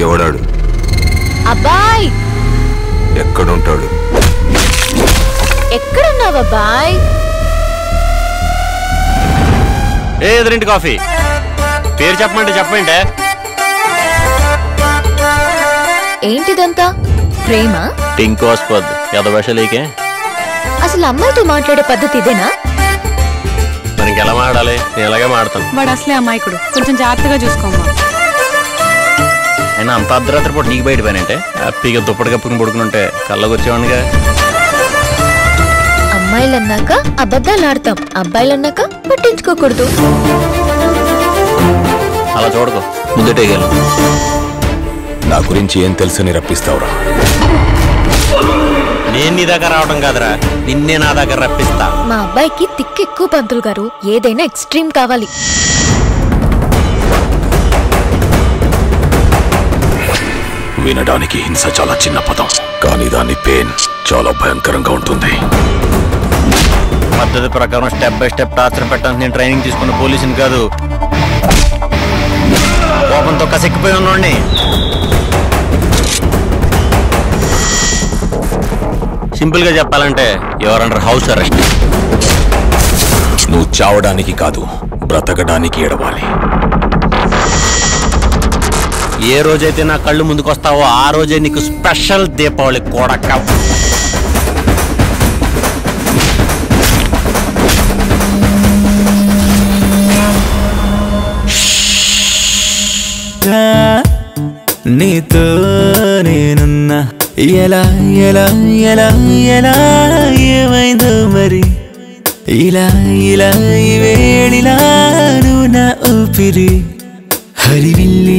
ఎవడాడు? అబ్బాయ్ ఎక్కడుంటాడు? ఎక్కడున్నావు అబ్బాయ్? ఎదురింటి కాఫీ పేరు చెప్పమంటే చెప్పండి. ఏంటిదంతా? ప్రేమ? టింకోస్పద్ యదవశలేకే. అసలు అమ్మాయితో మాట్లాడే పద్ధతి ఇదేనా? మరి ఇంకెలా మాట్లాడాలి? నేను ఎలాగే మాడతాను. వాడు అసలే అమాయకుడు, కొంచెం జాగ్రత్తగా చూసుకోమ్మా. అయినా అంత అర్ధరాత్రి పూట నీకు బయట పనంటే హ్యాపీగా దుప్పటి కప్పుకుని పడుకుని కళ్ళకు వచ్చేవాడిగా. అమ్మాయిలన్నాక అబద్ధాలు ఆడతాం, అబ్బాయిలన్నాక పట్టించుకోకూడదు. అలా చూడకు, ముందుటేగలు. నా గురించి ఏం తెలుసని రప్పిస్తావురా? నేను నీ దగ్గర రావడం కాదురా, నిన్నే నా దగ్గర రప్పిస్తా. మా అబ్బాయికి తిక్కెక్కువ పంతులు గారు, ఏదైనా ఎక్స్ట్రీమ్ కావాలి. వినడానికి హింస చాలా చిన్న పదం, కానీ దాని పెయిన్ చాలా భయంకరంగా ఉంటుంది. పద్ధతి ప్రకారం స్టెప్ బై స్టెప్ టార్చర్ పెట్టడానికి నేను ట్రైనింగ్ తీసుకున్న పోలీసుని కాదు. కోపంతో కసిక్కిపోయి ఉన్నోడిని. సింపుల్ గా చెప్పాలంటే యువర్ అండర్ హౌస్ అరెస్ట్. నువ్వు చావడానికి కాదు, బ్రతకడానికి ఎడవాలి. ఏ రోజైతే నా కళ్ళు ముందుకొస్తావో ఆ రోజే నీకు స్పెషల్ దీపావళి కొడక. నీతో నేనున్నా ఎలా ఎలా ఎలా ఎలా ఏమైందో మరి ఇలా ఇలా ఈ వేళిలా నువ్వు నా ఊపిరి హరివిల్లి.